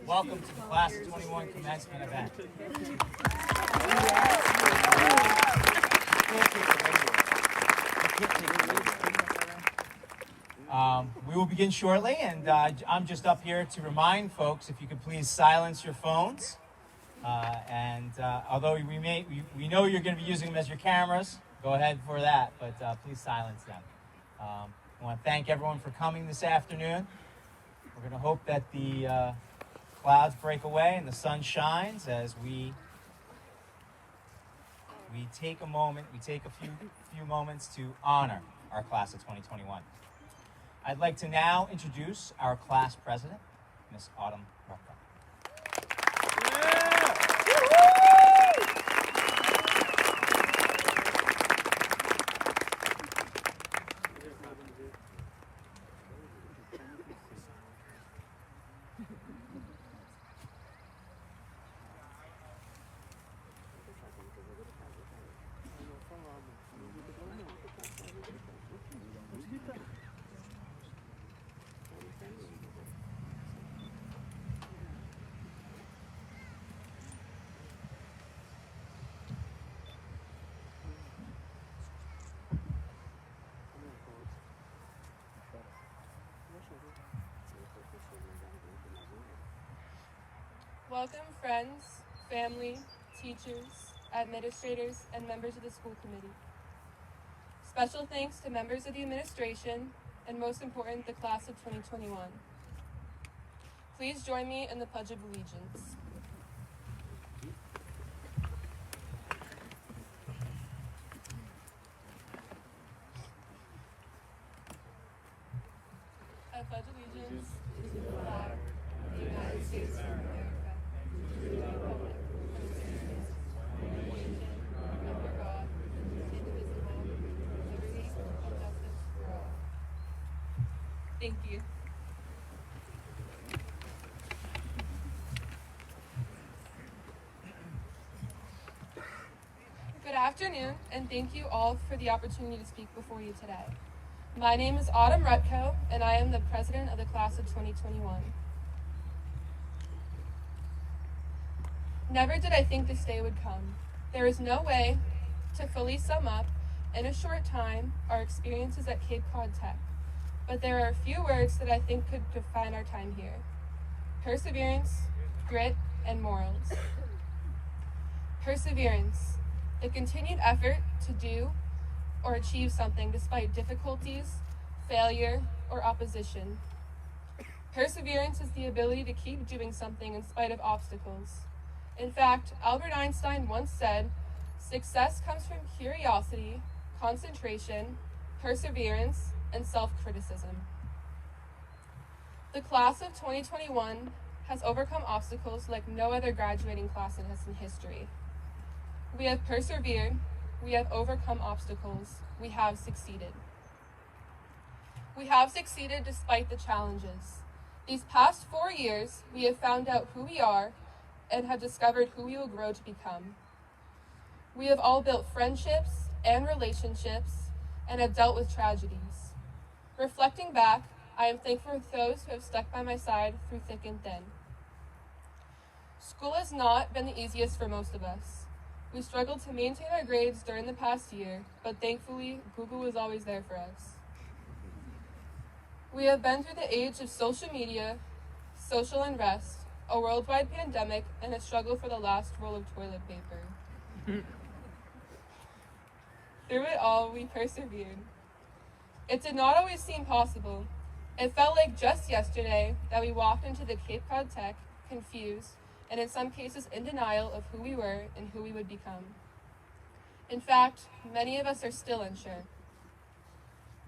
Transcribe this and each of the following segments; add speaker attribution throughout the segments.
Speaker 1: Welcome to the Class of 21 commencement event. We will begin shortly, and I'm just up here to remind folks, if you could please silence your phones. Although we know you're going to be using them as your cameras, go ahead for that, but please silence them. I want to thank everyone for coming this afternoon. We're going to hope that the clouds break away and the sun shines as we take a moment, we take a few moments to honor our class of 2021. I'd like to now introduce our class president, Miss Autumn Rucka.
Speaker 2: Welcome, friends, family, teachers, administrators, and members of the school committee. Special thanks to members of the administration, and most important, the class of 2021. Please join me in the Pledge of Allegiance. I pledge allegiance to the flag of the United States of America, to the republic for which it stands, one nation, under God, indivisible, with liberty and justice for all. Thank you. Good afternoon, and thank you all for the opportunity to speak before you today. My name is Autumn Rutko, and I am the president of the class of 2021. Never did I think this day would come. There is no way to fully sum up in a short time our experiences at Cape Cod Tech, but there are a few words that I think could define our time here: perseverance, grit, and morals. Perseverance, the continued effort to do or achieve something despite difficulties, failure, or opposition. Perseverance is the ability to keep doing something in spite of obstacles. In fact, Albert Einstein once said, "Success comes from curiosity, concentration, perseverance, and self-criticism." The class of 2021 has overcome obstacles like no other graduating class in history. We have persevered, we have overcome obstacles, we have succeeded. We have succeeded despite the challenges. These past 4 years, we have found out who we are and have discovered who we will grow to become. We have all built friendships and relationships and have dealt with tragedies. Reflecting back, I am thankful for those who have stuck by my side through thick and thin. School has not been the easiest for most of us. We struggled to maintain our grades during the past year, but thankfully, Google was always there for us. We have been through the age of social media, social unrest, a worldwide pandemic, and a struggle for the last roll of toilet paper. Through it all, we persevered. It did not always seem possible. It felt like just yesterday that we walked into the Cape Cod Tech confused, and in some cases in denial of who we were and who we would become. In fact, many of us are still unsure.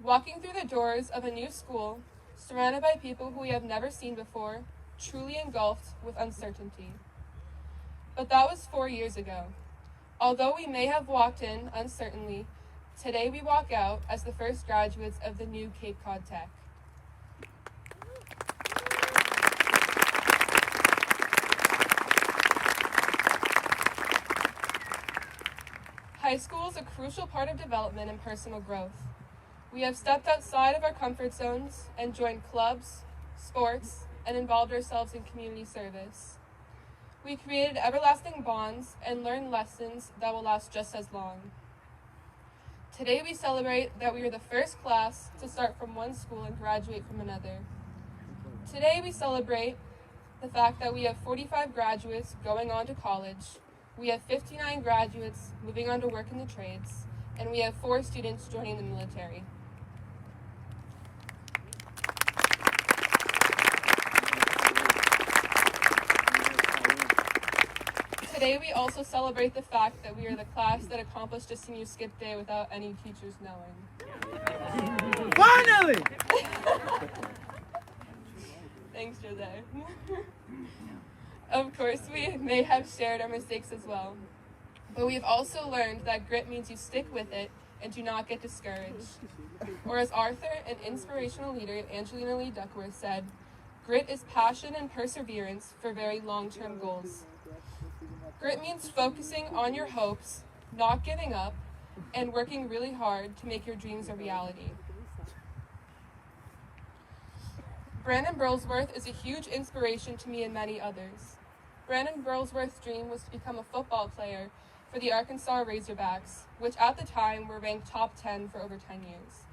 Speaker 2: Walking through the doors of a new school, surrounded by people who we have never seen before, truly engulfed with uncertainty. But that was 4 years ago. Although we may have walked in uncertainly, today we walk out as the first graduates of the new Cape Cod Tech. High school is a crucial part of development and personal growth. We have stepped outside of our comfort zones and joined clubs, sports, and involved ourselves in community service. We created everlasting bonds and learned lessons that will last just as long. Today we celebrate that we are the first class to start from one school and graduate from another. Today we celebrate the fact that we have 45 graduates going on to college, we have 59 graduates moving on to work in the trades, and we have 4 students joining the military. Today we also celebrate the fact that we are the class that accomplished a senior skip day without any teachers knowing.
Speaker 3: Finally!
Speaker 2: Thanks, Jose. Of course, we may have shared our mistakes as well, but we've also learned that grit means you stick with it and do not get discouraged. Or as Arthur and inspirational leader Angelina Lee Duckworth said, grit is passion and perseverance for very long-term goals. Grit means focusing on your hopes, not giving up, and working really hard to make your dreams a reality. Brandon Burlsworth is a huge inspiration to me and many others. Brandon Burlsworth's dream was to become a football player for the Arkansas Razorbacks, which at the time were ranked top 10 for over 10 years.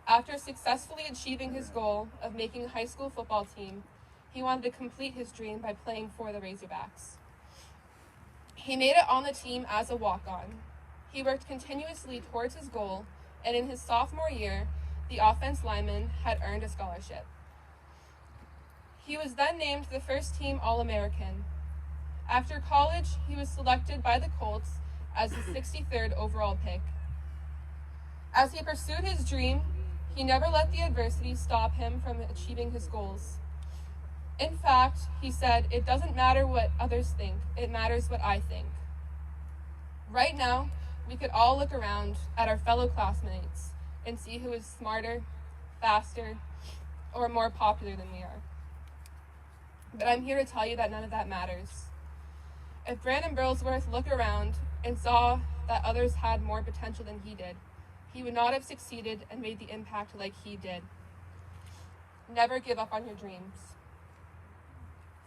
Speaker 2: After successfully achieving his goal of making a high school football team, he wanted to complete his dream by playing for the Razorbacks. He made it on the team as a walk-on. He worked continuously towards his goal, and in his sophomore year, the offense lineman had earned a scholarship. He was then named the first team All-American. After college, he was selected by the Colts as the 63rd overall pick. As he pursued his dream, he never let the adversity stop him from achieving his goals. In fact, he said, "It doesn't matter what others think, it matters what I think." Right now, we could all look around at our fellow classmates and see who is smarter, faster, or more popular than we are. But I'm here to tell you that none of that matters. If Brandon Burlsworth looked around and saw that others had more potential than he did, he would not have succeeded and made the impact like he did. Never give up on your dreams.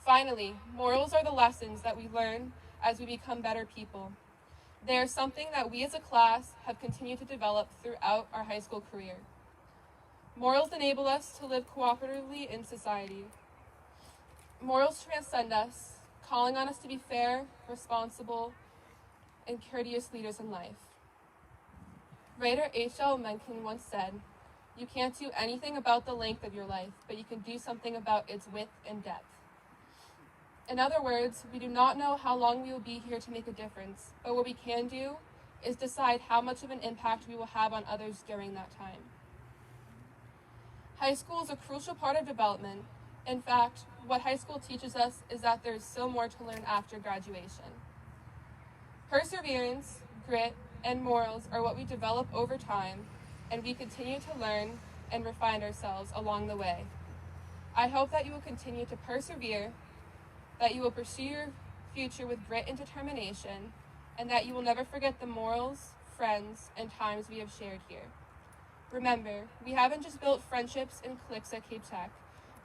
Speaker 2: Finally, morals are the lessons that we learn as we become better people. They are something that we as a class have continued to develop throughout our high school career. Morals enable us to live cooperatively in society. Morals transcend us, calling on us to be fair, responsible, and courteous leaders in life. Writer H.L. Mencken once said, "You can't do anything about the length of your life, but you can do something about its width and depth." In other words, we do not know how long we will be here to make a difference, but what we can do is decide how much of an impact we will have on others during that time. High school is a crucial part of development. In fact, what high school teaches us is that there is still more to learn after graduation. Perseverance, grit, and morals are what we develop over time, and we continue to learn and refine ourselves along the way. I hope that you will continue to persevere, that you will pursue your future with grit and determination, and that you will never forget the morals, friends, and times we have shared here. Remember, we haven't just built friendships and cliques at Cape Tech,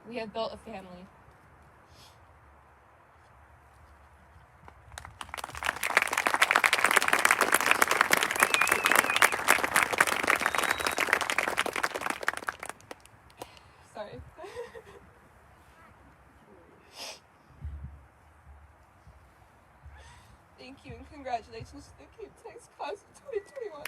Speaker 2: we have built a family. Sorry. Thank you and congratulations to the Cape Tech class of 2021.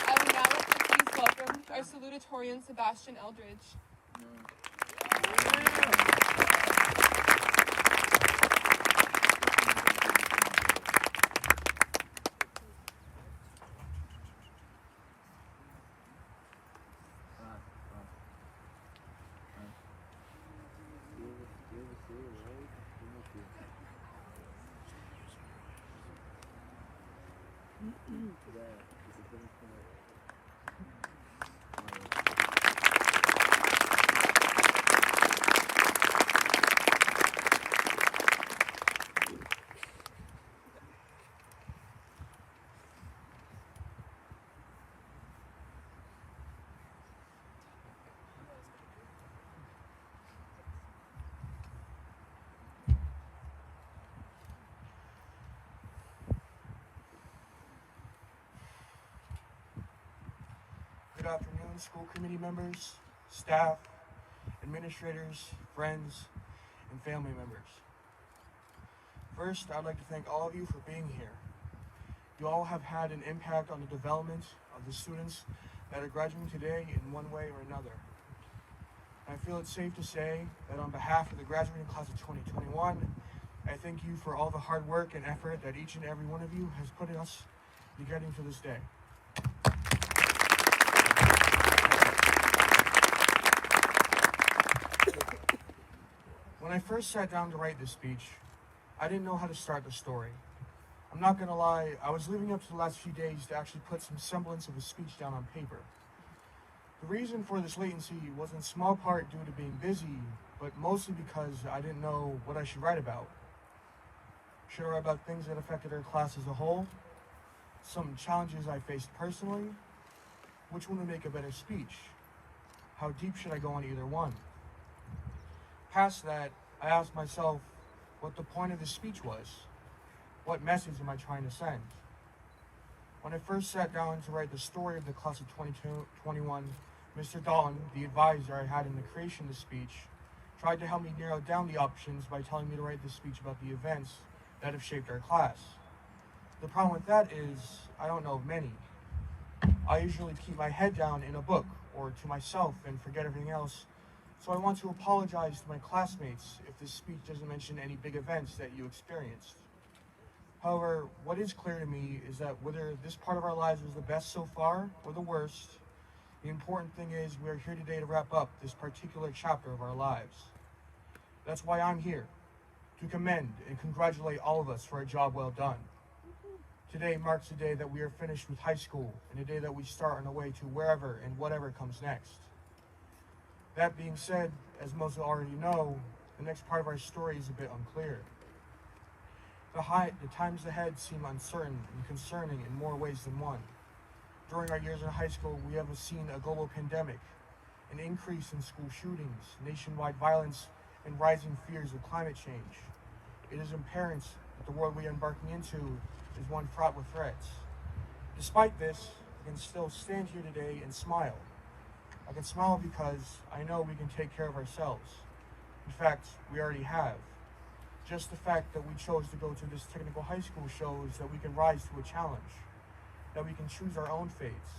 Speaker 2: I would now like to please welcome our salutatorian, Sebastian Eldridge.
Speaker 3: afternoon, school committee members, staff, administrators, friends, and family members. First, I'd like to thank all of you for being here. You all have had an impact on the development of the students that are graduating today in one way or another. I feel it's safe to say that on behalf of the graduating class of 2021, I thank you for all the hard work and effort that each and every one of you has put in us to getting to this day. When I first sat down to write this speech, I didn't know how to start the story. I'm not gonna lie, I was leading up to the last few days to actually put some semblance of a speech down on paper. The reason for this latency was in small part due to being busy, but mostly because I didn't know what I should write about. Should I write about things that affected our class as a whole? Some challenges I faced personally? Which one would make a better speech? How deep should I go on either one? Past that, I asked myself what the point of this speech was. What message am I trying to send? When I first sat down to write the story of the class of 2021, Mr. Dalton, the advisor I had in the creation of the speech, tried to help me narrow down the options by telling me to write this speech about the events that have shaped our class. The problem with that is, I don't know of many. I usually keep my head down in a book or to myself and forget everything else, so I want to apologize to my classmates if this speech doesn't mention any big events that you experienced. However, what is clear to me is that whether this part of our lives was the best so far or the worst, the important thing is we are here today to wrap up this particular chapter of our lives. That's why I'm here, to commend and congratulate all of us for a job well done. Today marks the day that we are finished with high school and the day that we start on our way to wherever and whatever comes next. That being said, as most already know, the next part of our story is a bit unclear. The times ahead seem uncertain and concerning in more ways than one. During our years in high school, we have seen a global pandemic, an increase in school shootings, nationwide violence, and rising fears of climate change. It is apparent that the world we are embarking into is one fraught with threats. Despite this, I can still stand here today and smile. I can smile because I know we can take care of ourselves. In fact, we already have. Just the fact that we chose to go to this technical high school shows that we can rise to a challenge, that we can choose our own fates,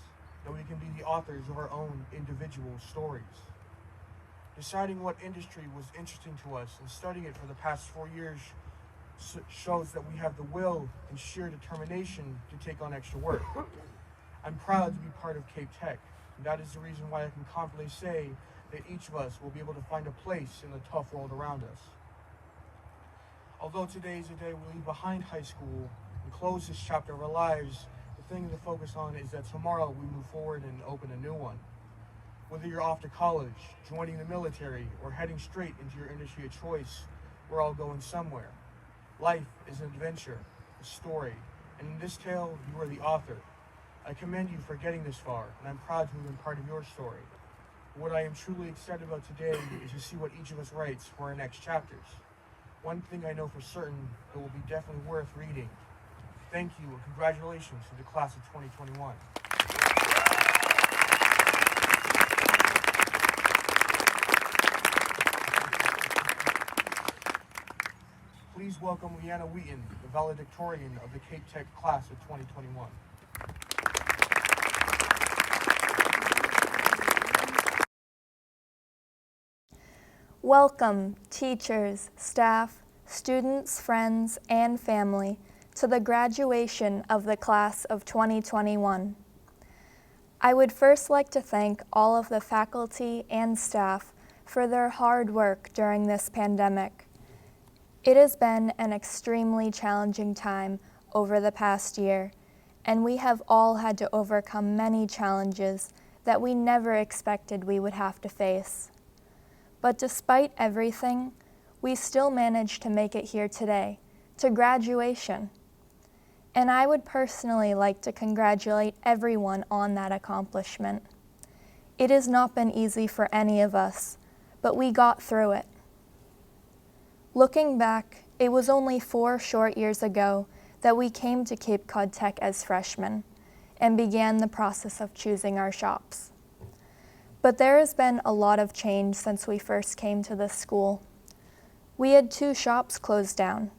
Speaker 3: that we can be the authors of our own individual stories. Deciding what industry was interesting to us and studying it for the past 4 years shows that we have the will and sheer determination to take on extra work. I'm proud to be part of Cape Tech, and that is the reason why I can confidently say that each of us will be able to find a place in the tough world around us. Although today is the day we leave behind high school and close this chapter of our lives, the thing to focus on is that tomorrow we move forward and open a new one. Whether you're off to college, joining the military, or heading straight into your industry of choice, we're all going somewhere. Life is an adventure, a story, and in this tale, you are the author. I commend you for getting this far, and I'm proud to have been part of your story. What I am truly excited about today is to see what each of us writes for our next chapters. One thing I know for certain, it will be definitely worth reading. Thank you and congratulations to the class of 2021. Please welcome Leanna Wheaton, the valedictorian of the Cape Tech class of 2021.
Speaker 4: Welcome, teachers, staff, students, friends, and family, to the graduation of the class of 2021. I would first like to thank all of the faculty and staff for their hard work during this pandemic. It has been an extremely challenging time over the past year, and we have all had to overcome many challenges that we never expected we would have to face. But despite everything, we still managed to make it here today, to graduation. And I would personally like to congratulate everyone on that accomplishment. It has not been easy for any of us, but we got through it. Looking back, it was only 4 short years ago that we came to Cape Cod Tech as freshmen and began the process of choosing our shops. But there has been a lot of change since we first came to this school. We had 2 shops closed down,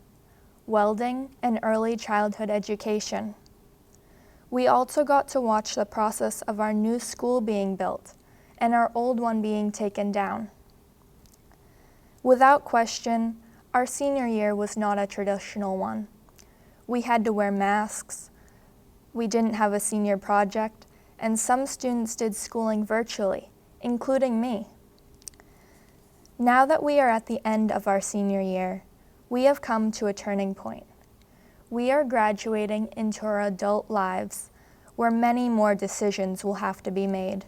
Speaker 4: welding and early childhood education. We also got to watch the process of our new school being built and our old one being taken down. Without question, our senior year was not a traditional one. We had to wear masks, we didn't have a senior project, and some students did schooling virtually, including me. Now that we are at the end of our senior year, we have come to a turning point. We are graduating into our adult lives, where many more decisions will have to be made.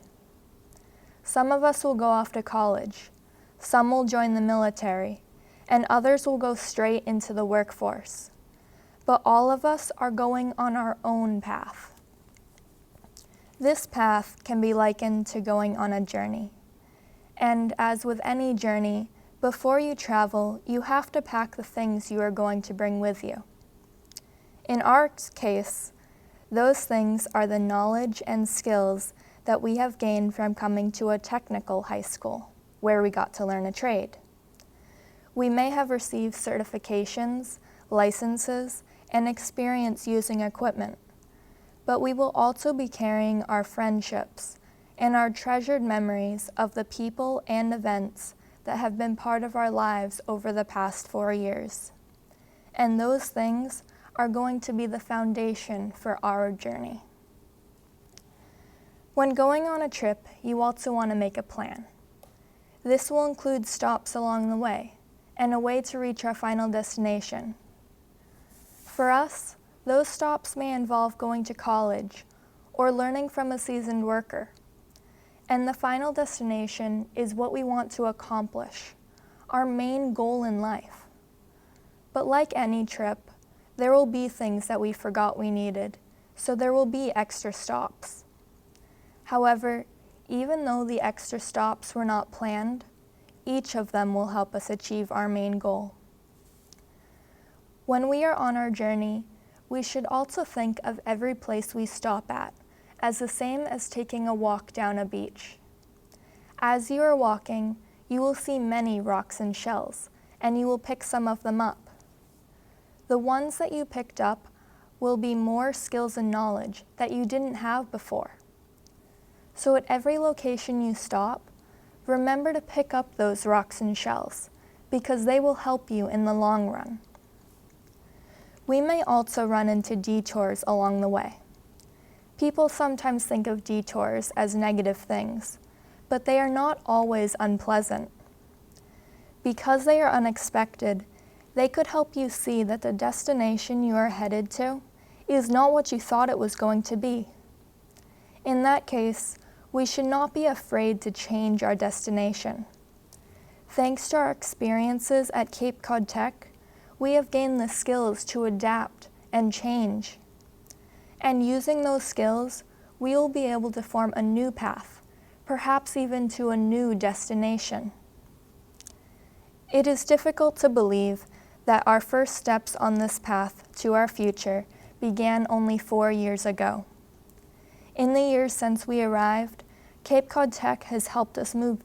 Speaker 4: Some of us will go off to college, some will join the military, and others will go straight into the workforce. But all of us are going on our own path. This path can be likened to going on a journey. And as with any journey, before you travel, you have to pack the things you are going to bring with you. In our case, those things are the knowledge and skills that we have gained from coming to a technical high school, where we got to learn a trade. We may have received certifications, licenses, and experience using equipment, but we will also be carrying our friendships and our treasured memories of the people and events that have been part of our lives over the past 4 years. And those things are going to be the foundation for our journey. When going on a trip, you also want to make a plan. This will include stops along the way and a way to reach our final destination. For us, those stops may involve going to college or learning from a seasoned worker. And the final destination is what we want to accomplish, our main goal in life. But like any trip, there will be things that we forgot we needed, so there will be extra stops. However, even though the extra stops were not planned, each of them will help us achieve our main goal. When we are on our journey, we should also think of every place we stop at as the same as taking a walk down a beach. As you are walking, you will see many rocks and shells, and you will pick some of them up. The ones that you picked up will be more skills and knowledge that you didn't have before. So at every location you stop, remember to pick up those rocks and shells, because they will help you in the long run. We may also run into detours along the way. People sometimes think of detours as negative things, but they are not always unpleasant. Because they are unexpected, they could help you see that the destination you are headed to is not what you thought it was going to be. In that case, we should not be afraid to change our destination. Thanks to our experiences at Cape Cod Tech, we have gained the skills to adapt and change. And using those skills, we will be able to form a new path, perhaps even to a new destination. It is difficult to believe that our first steps on this path to our future began only 4 years ago. In the years since we arrived, Cape Cod Tech has helped us move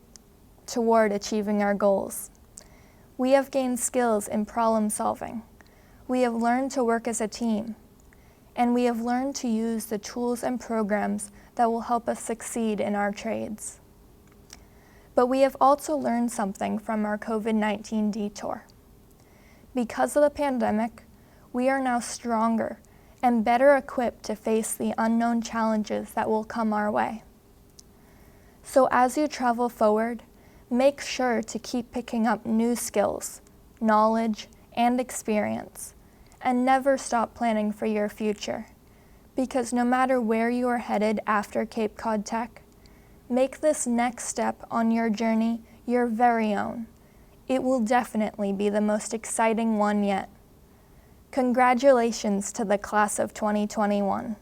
Speaker 4: toward achieving our goals. We have gained skills in problem solving. We have learned to work as a team. And we have learned to use the tools and programs that will help us succeed in our trades. But we have also learned something from our COVID-19 detour. Because of the pandemic, we are now stronger and better equipped to face the unknown challenges that will come our way. So as you travel forward, make sure to keep picking up new skills, knowledge, and experience, and never stop planning for your future. Because no matter where you are headed after Cape Cod Tech, make this next step on your journey your very own. It will definitely be the most exciting one yet. Congratulations to the class of 2021.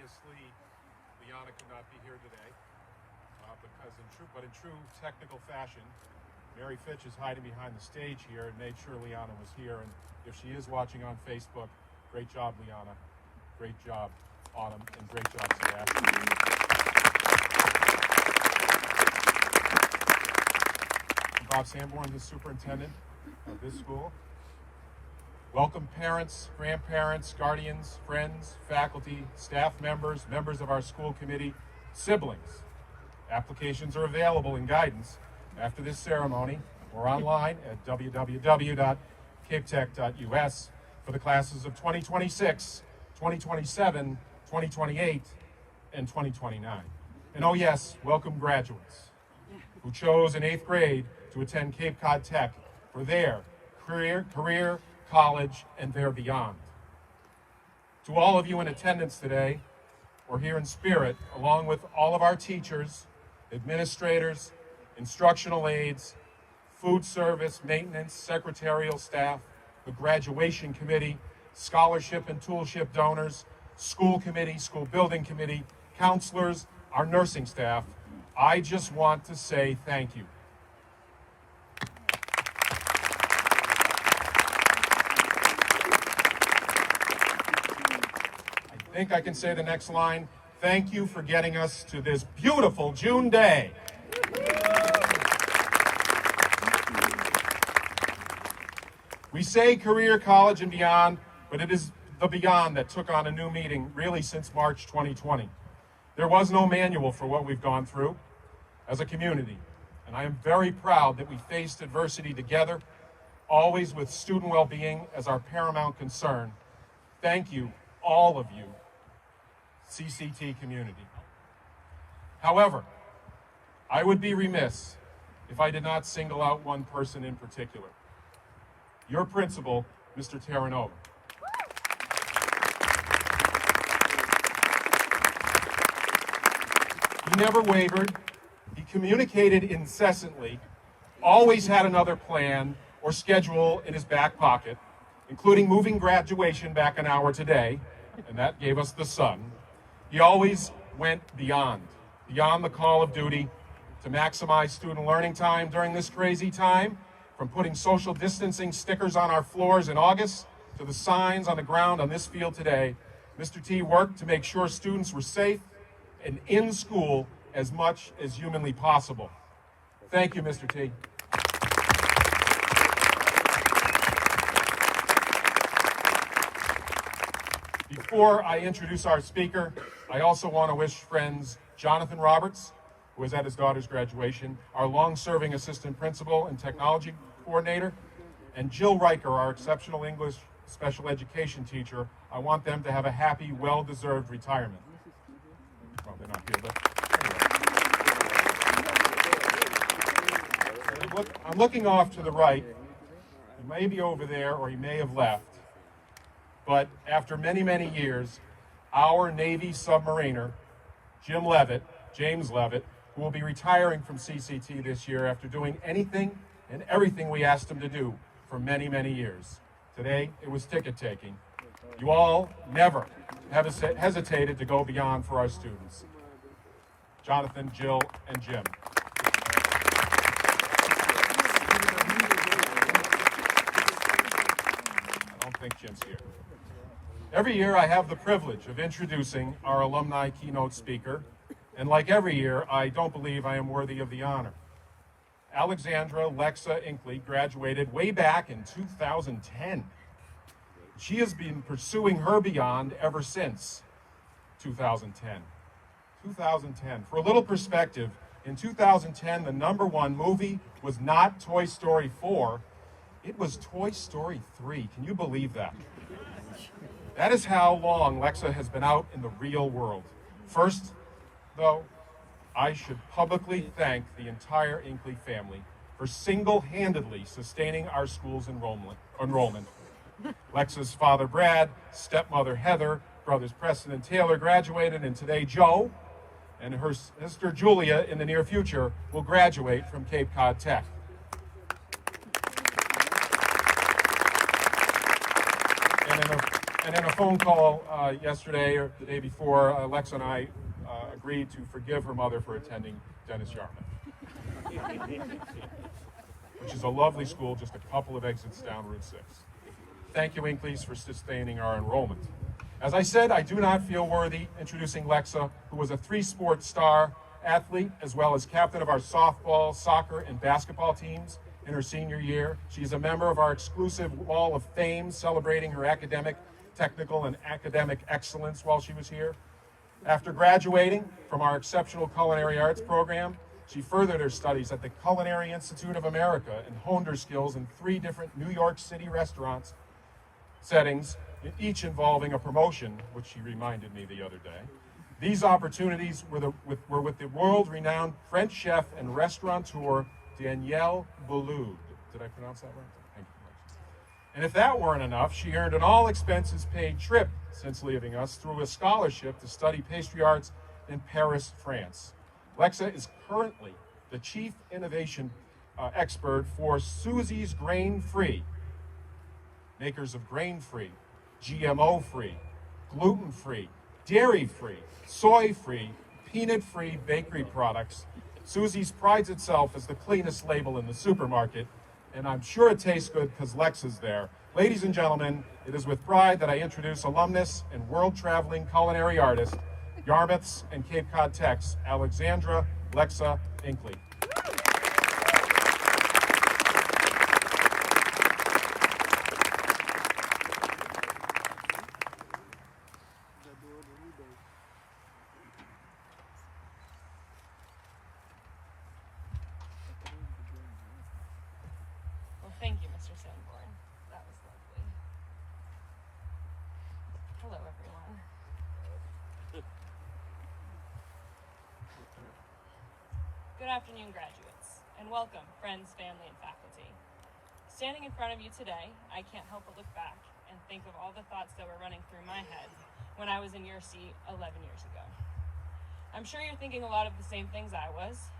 Speaker 5: obviously, Liana could not be here today because in true technical fashion, Mary Fitch is hiding behind the stage here and made sure Liana was here. And if she is watching on Facebook, great job, Liana. Great job, Autumn, and great job, Sebastian. Bob Sanborn, the superintendent of this school. Welcome parents, grandparents, guardians, friends, faculty, staff members, members of our school committee, siblings. Applications are available in guidance after this ceremony or online at www.capetech.us for the classes of 2026, 2027, 2028, and 2029. And oh yes, welcome graduates who chose in 8th grade to attend Cape Cod Tech for their career, college, and their beyond. To all of you in attendance today, or here in spirit, along with all of our teachers, administrators, instructional aides, food service, maintenance, secretarial staff, the graduation committee, scholarship and toolship donors, school committee, school building committee, counselors, our nursing staff, I just want to say thank you. I think I can say the next line. Thank you for getting us to this beautiful June day. We say career, college, and beyond, but it is the beyond that took on a new meaning really since March 2020. There was no manual for what we've gone through as a community, and I am very proud that we faced adversity together, always with student well-being as our paramount concern. Thank you, all of you, CCT community. However, I would be remiss if I did not single out one person in particular. Your principal, Mr. Terranova. He never wavered, he communicated incessantly, always had another plan or schedule in his back pocket, including moving graduation back an hour today, and that gave us the sun. He always went beyond the call of duty to maximize student learning time during this crazy time, from putting social distancing stickers on our floors in August to the signs on the ground on this field today. Mr. T worked to make sure students were safe and in school as much as humanly possible. Thank you, Mr. T. Before I introduce our speaker, I also want to wish friends Jonathan Roberts, who was at his daughter's graduation, our long-serving assistant principal and technology coordinator, and Jill Riker, our exceptional English special education teacher. I want them to have a happy, well-deserved retirement. Well, they're not here, but anyway. I'm looking off to the right. He may be over there, or he may have left. But after many, many years, our Navy submariner, James Levitt, who will be retiring from CCT this year after doing anything and everything we asked him to do for many, many years. Today, it was ticket taking. You all never have hesitated to go beyond for our students. Jonathan, Jill, and Jim. I don't think Jim's here. Every year I have the privilege of introducing our alumni keynote speaker, and like every year, I don't believe I am worthy of the honor. Alexandra Lexa Inkley graduated way back in 2010. She has been pursuing her beyond ever since 2010. 2010. For a little perspective, in 2010, the #1 movie was not Toy Story 4, it was Toy Story 3. Can you believe that? That is how long Lexa has been out in the real world. First, though, I should publicly thank the entire Inkley family for single-handedly sustaining our school's enrollment. Lexa's father, Brad, stepmother, Heather, brothers Preston and Taylor graduated, and today Joe and her sister Julia in the near future will graduate from Cape Cod Tech. And in a phone call yesterday or the day before, Lexa and I agreed to forgive her mother for attending Dennis Yarmouth, which is a lovely school just a couple of exits down Route 6. Thank you, Inkleys, for sustaining our enrollment. As I said, I do not feel worthy introducing Lexa, who was a three-sport star athlete, as well as captain of our softball, soccer, and basketball teams in her senior year. She is a member of our exclusive Wall of Fame, celebrating her academic, technical, and academic excellence while she was here. After graduating from our exceptional culinary arts program, she furthered her studies at the Culinary Institute of America and honed her skills in 3 different New York City restaurants settings, each involving a promotion, which she reminded me the other day. These opportunities were with the world-renowned French chef and restaurateur Daniel Boulud. Did I pronounce that right? Thank you. And if that weren't enough, she earned an all-expenses-paid trip since leaving us through a scholarship to study pastry arts in Paris, France. Lexa is currently the Chief Innovation Expert for Susie's Grain-Free, makers of grain-free, GMO-free, gluten-free, dairy-free, soy-free, peanut-free bakery products. Susie's prides itself as the cleanest label in the supermarket, and I'm sure it tastes good because Lexa's there. Ladies and gentlemen, it is with pride that I introduce alumnus and world-traveling culinary artist, Yarmouth's and Cape Cod Tech's Alexandra Lexa Inkley.
Speaker 2: Well, thank you, Mr. Sanborn. That was lovely. Hello, everyone. Good afternoon, graduates, and welcome, friends, family, and faculty. Standing in front of you today, I can't help but look back and think of all the thoughts that were running through my head when I was in your seat 11 years ago. I'm sure you're thinking a lot of the same things I was,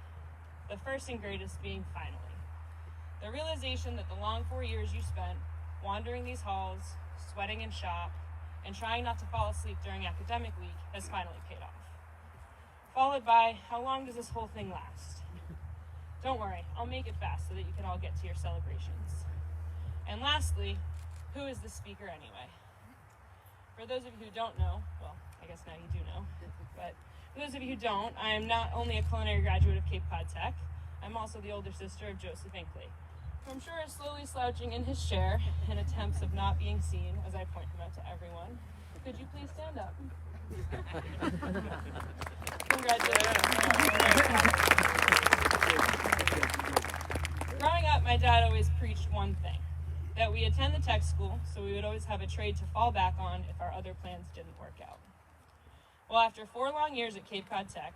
Speaker 2: the first and greatest being finally. The realization that the long 4 years you spent wandering these halls, sweating in shop, and trying not to fall asleep during academic week has finally paid off. Followed by, how long does this whole thing last? Don't worry, I'll make it fast so that you can all get to your celebrations. And lastly, who is the speaker anyway? For those of you who don't know, well, I guess now you do know, but for those of you who don't, I am not only a culinary graduate of Cape Cod Tech, I'm also the older sister of Joseph Inkley, who I'm sure is slowly slouching in his chair in attempts of not being seen as I point him out to everyone. Could you please stand up? Congratulations. Growing up, my dad always preached one thing, that we attend the tech school so we would always have a trade to fall back on if our other plans didn't work out. Well, after 4 long years at Cape Cod Tech,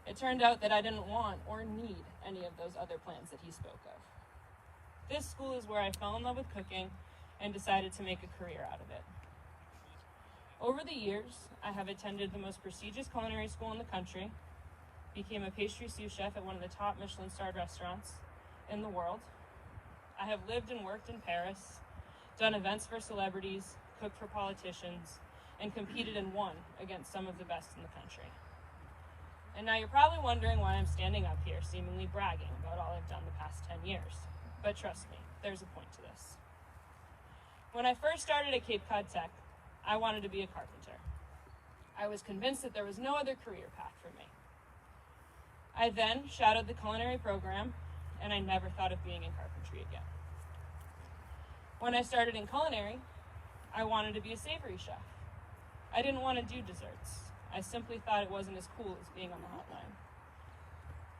Speaker 2: it turned out that I didn't want or need any of those other plans that he spoke of. This school is where I fell in love with cooking and decided to make a career out of it. Over the years, I have attended the most prestigious culinary school in the country, became a pastry sous chef at one of the top Michelin-starred restaurants in the world. I have lived and worked in Paris, done events for celebrities, cooked for politicians, and competed and won against some of the best in the country. And now you're probably wondering why I'm standing up here seemingly bragging about all I've done the past 10 years. But trust me, there's a point to this. When I first started at Cape Cod Tech, I wanted to be a carpenter. I was convinced that there was no other career path for me. I then shadowed the culinary program, and I never thought of being in carpentry again. When I started in culinary, I wanted to be a savory chef. I didn't want to do desserts. I simply thought it wasn't as cool as being on the hotline.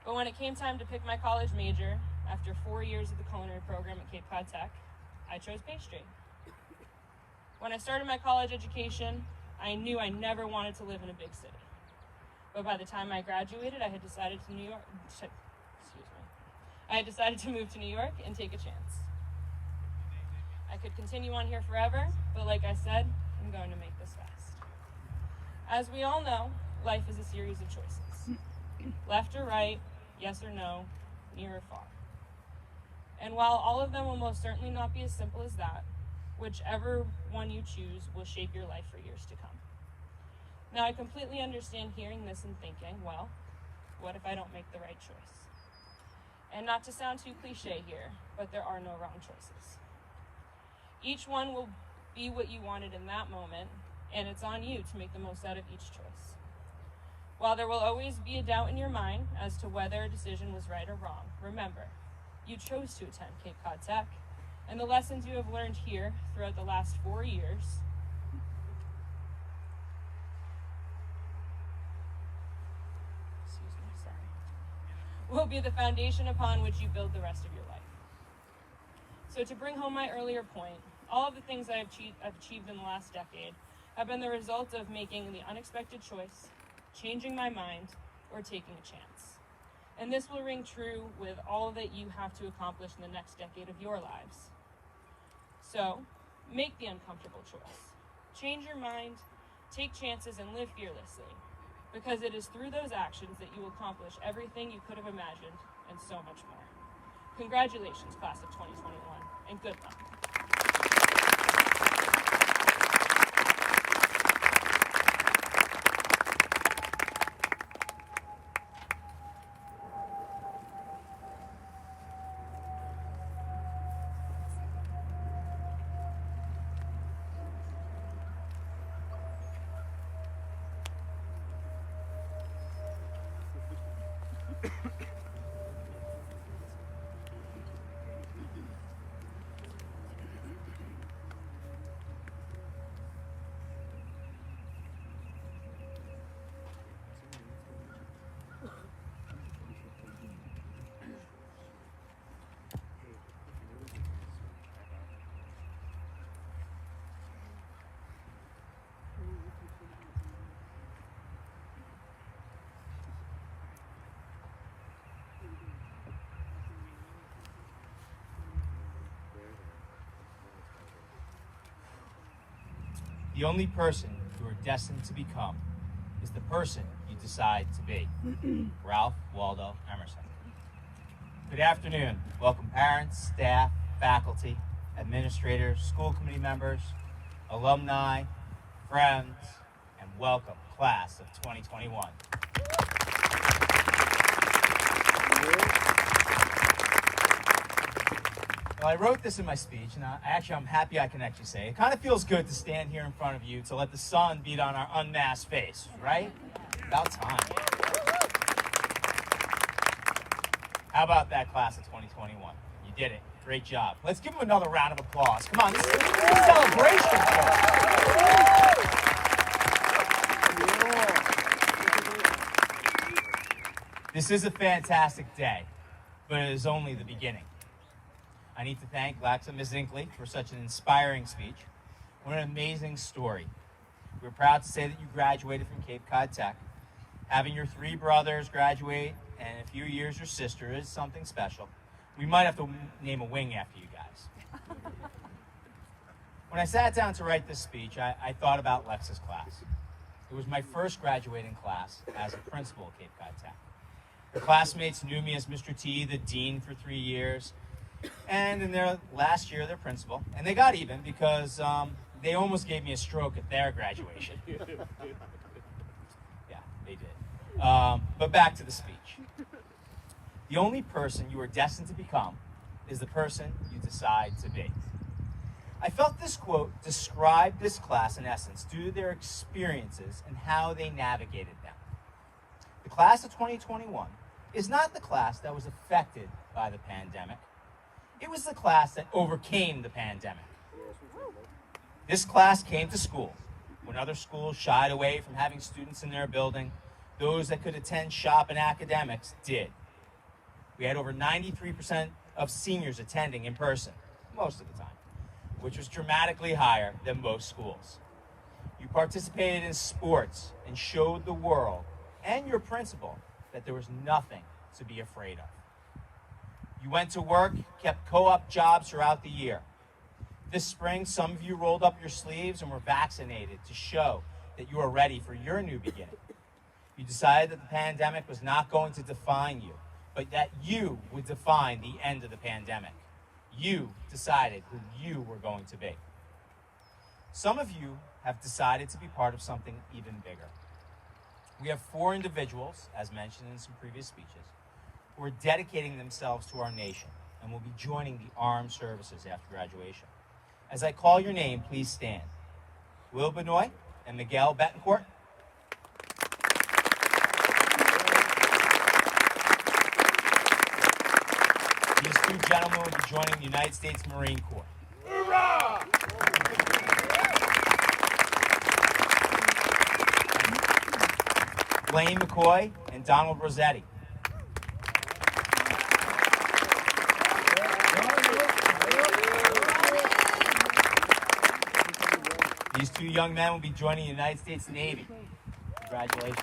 Speaker 2: But when it came time to pick my college major, after 4 years of the culinary program at Cape Cod Tech, I chose pastry. When I started my college education, I knew I never wanted to live in a big city. But by the time I graduated, I had decided to move to New York and take a chance. I could continue on here forever, but like I said, I'm going to make this fast. As we all know, life is a series of choices. Left or right, yes or no, near or far. And while all of them will most certainly not be as simple as that,
Speaker 6: whichever one you choose will shape your life for years to come. Now, I completely understand hearing this and thinking, well, what if I don't make the right choice? And not to sound too cliche here, but there are no wrong choices. Each one will be what you wanted in that moment, and it's on you to make the most out of each choice. While there will always be a doubt in your mind as to whether a decision was right or wrong, remember, you chose to attend Cape Cod Tech, and the lessons you have learned here throughout the last 4 years will be the foundation upon which you build the rest of your life. So to bring home my earlier point, all of the things I've achieved in the last decade have been the result of making the unexpected choice, changing my mind, or taking a chance. And this will ring true with all that you have to accomplish in the next decade of your lives. So, make the uncomfortable choice. Change your mind, take chances, and live fearlessly, because it is through those actions that you will accomplish everything you could have imagined and so much more. Congratulations, class of 2021, and good luck.
Speaker 1: The only person you are destined to become is the person you decide to be. Ralph Waldo Emerson. Good afternoon. Welcome parents, staff, faculty, administrators, school committee members, alumni, friends, and welcome class of 2021. Well, I wrote this in my speech, and I'm happy I can actually say it kind of feels good to stand here in front of you to let the sun beat on our unmasked face, right? About time. How about that class of 2021? You did it. Great job. Let's give them another round of applause. Come on, this is a celebration for us. This is a fantastic day, but it is only the beginning. I need to thank Lexa, Ms. Zinkley, for such an inspiring speech. What an amazing story. We're proud to say that you graduated from Cape Cod Tech. Having your 3 brothers graduate and in a few years your sister is something special. We might have to name a wing after you guys. When I sat down to write this speech, I thought about Lexa's class. It was my first graduating class as a principal at Cape Cod Tech. Her classmates knew me as Mr. T, the dean, for 3 years. And in their last year, their principal. And they got even because they almost gave me a stroke at their graduation. Yeah, they did. But back to the speech. The only person you are destined to become is the person you decide to be. I felt this quote described this class in essence due to their experiences and how they navigated them. The class of 2021 is not the class that was affected by the pandemic. It was the class that overcame the pandemic. This class came to school when other schools shied away from having students in their building. Those that could attend shop and academics did. We had over 93% of seniors attending in person, most of the time, which was dramatically higher than most schools. You participated in sports and showed the world and your principal that there was nothing to be afraid of. You went to work, kept co-op jobs throughout the year. This spring, some of you rolled up your sleeves and were vaccinated to show that you are ready for your new beginning. You decided that the pandemic was not going to define you, but that you would define the end of the pandemic. You decided who you were going to be. Some of you have decided to be part of something even bigger. We have 4 individuals, as mentioned in some previous speeches, who are dedicating themselves to our nation and will be joining the armed services after graduation. As I call your name, please stand. Will Benoit and Miguel Betancourt. These 2 gentlemen will be joining the United States Marine Corps. Hoorah! Blaine McCoy and Donald Rossetti. These 2 young men will be joining the United States Navy. Congratulations.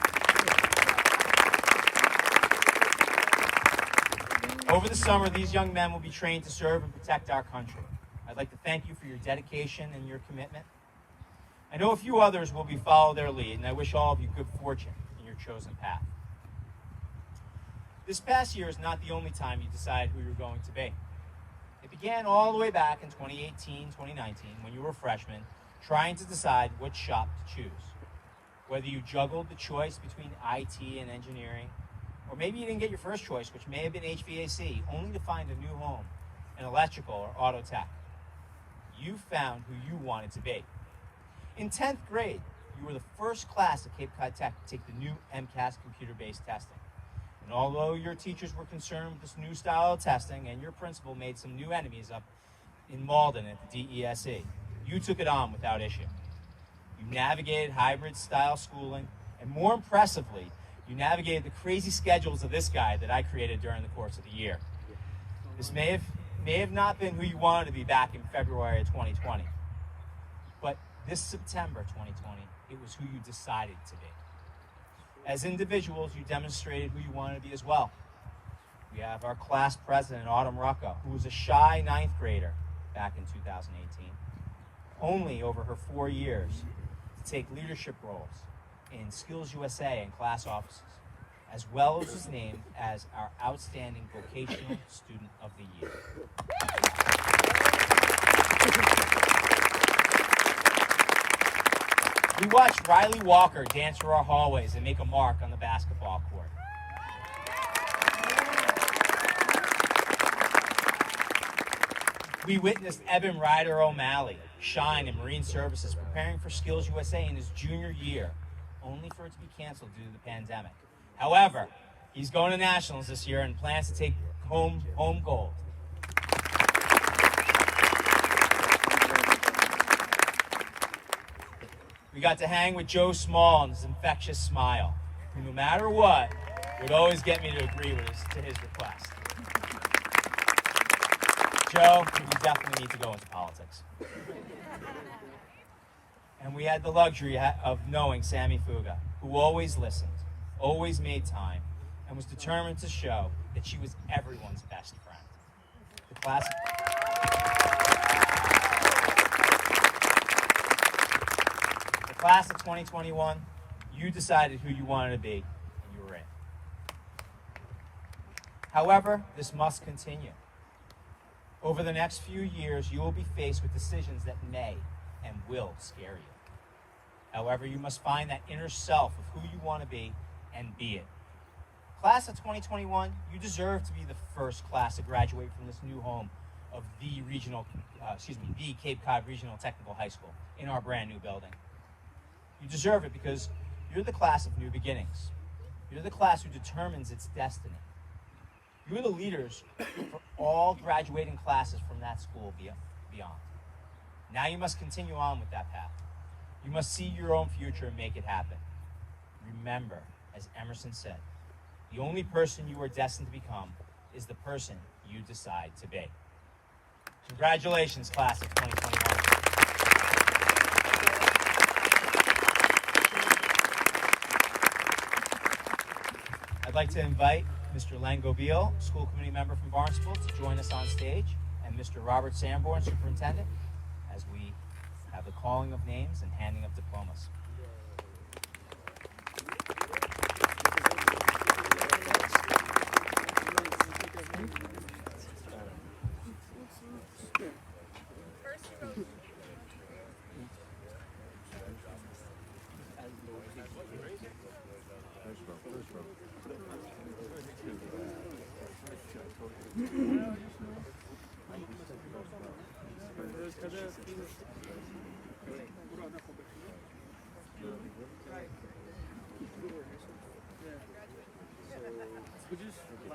Speaker 1: Over the summer, these young men will be trained to serve and protect our country. I'd like to thank you for your dedication and your commitment. I know a few others will be follow their lead, and I wish all of you good fortune in your chosen path. This past year is not the only time you decide who you're going to be. It began all the way back in 2018, 2019, when you were freshmen, trying to decide which shop to choose. Whether you juggled the choice between IT and engineering, or maybe you didn't get your first choice, which may have been HVAC, only to find a new home in electrical or auto tech. You found who you wanted to be. In 10th grade, you were the first class at Cape Cod Tech to take the new MCAS computer-based testing. And although your teachers were concerned with this new style of testing and your principal made some new enemies up in Malden at the DESE, you took it on without issue. You navigated hybrid-style schooling, and more impressively, you navigated the crazy schedules of this guy that I created during the course of the year. This may have not been who you wanted to be back in February of 2020, but this September 2020, it was who you decided to be. As individuals, you demonstrated who you wanted to be as well. We have our class president, Autumn Rucko, who was a shy 9th grader back in 2018, only over her 4 years to take leadership roles in Skills USA and class offices, as well as was named as our Outstanding Vocational Student of the Year. We watched Riley Walker dance through our hallways and make a mark on the basketball court. We witnessed Evan Ryder O'Malley shine in Marine Services, preparing for Skills USA in his junior year, only for it to be canceled due to the pandemic. However, he's going to nationals this year and plans to take home gold. We got to hang with Joe Small and his infectious smile, who no matter what, would always get me to agree with his request. Joe, you definitely need to go into politics. And we had the luxury of knowing Sammy Fuga, who always listened, always made time, and was determined to show that she was everyone's best friend. The class of 2021, you decided who you wanted to be, and you were in. However, this must continue. Over the next few years, you will be faced with decisions that may and will scare you. However, you must find that inner self of who you want to be and be it. Class of 2021, you deserve to be the first class to graduate from this new home of the Cape Cod Regional Technical High School in our brand new building. You deserve it because you're the class of new beginnings. You're the class who determines its destiny. You're the leaders for all graduating classes from that school beyond. Now you must continue on with that path. You must see your own future and make it happen. Remember, as Emerson said, the only person you are destined to become is the person you decide to be. Congratulations, class of 2021. I'd like to invite Mr. Len Gobeil, school committee member from Barnstable, to join us on stage, and Mr. Robert Sanborn, superintendent, as we have the calling of names and handing of diplomas.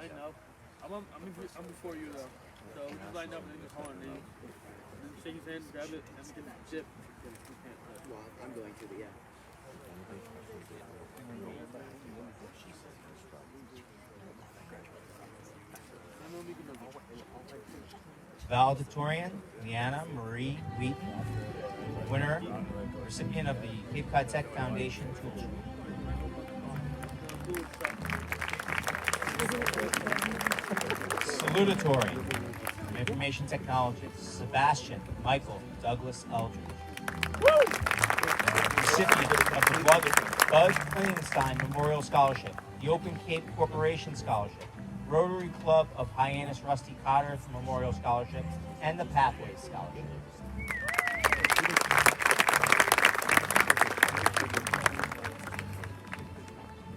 Speaker 7: line up. I'm before you though. So we just line up and then just hold on. Then shake his hand, grab it, and we can dip.
Speaker 8: Well, I'm going to, but yeah.
Speaker 1: Valedictorian, Leanna Marie Wheaton, winner, recipient of the Cape Cod Tech Foundation Tool. Salutatorian, Information Technologist, Sebastian Michael Douglas Eldridge. Recipient of the Bud Klingstein Memorial Scholarship, the Open Cape Corporation Scholarship, Rotary Club of Hyannis Rusty Cotter Memorial Scholarship, and the Pathways Scholarship.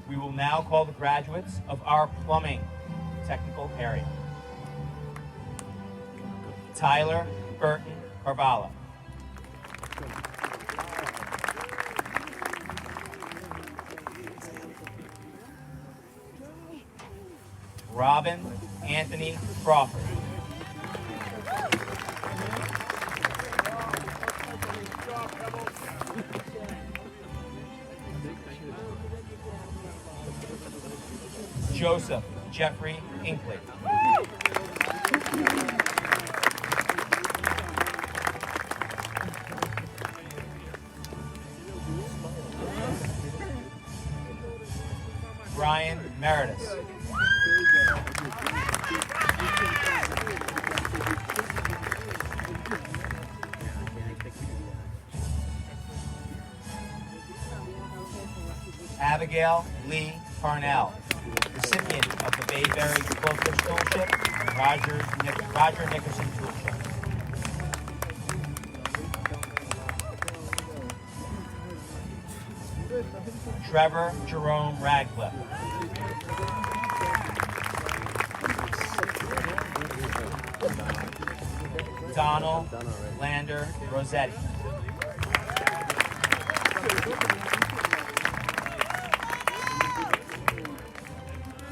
Speaker 1: We will now call the graduates of our plumbing technical area. Tyler Burton Carvalho. Robin Anthony Crawford. Joseph Jeffrey Inkley. Brian Meredith. Abigail Lee Parnell, recipient of the Bayberry Cloakfish Toolship and Roger Nickerson Toolship. Trevor Jerome Radcliffe. Donald Lander Rossetti.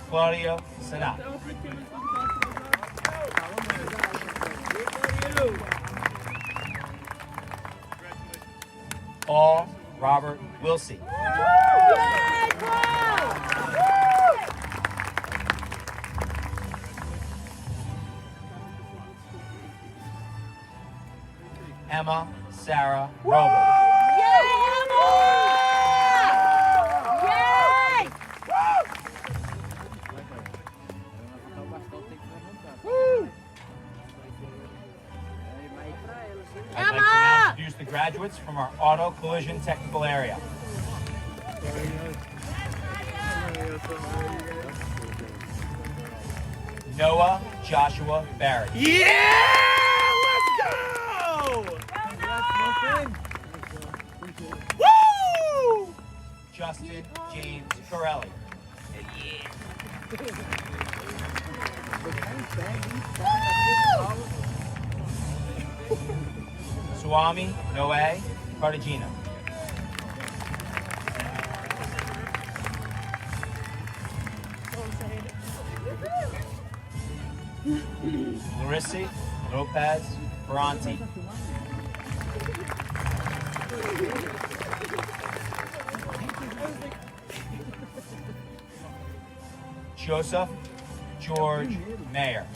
Speaker 1: Claudio Sanat. Paul Robert Wilsey. Emma Sarah Robles. I'd like to now introduce the graduates from our auto collision technical area. Noah Joshua Barry.
Speaker 7: Yeah! Let's go! Woo!
Speaker 1: Justin James Corelli. Swami Noe Cartagena. Larissa Lopez Ferranti. Joseph George Mayer.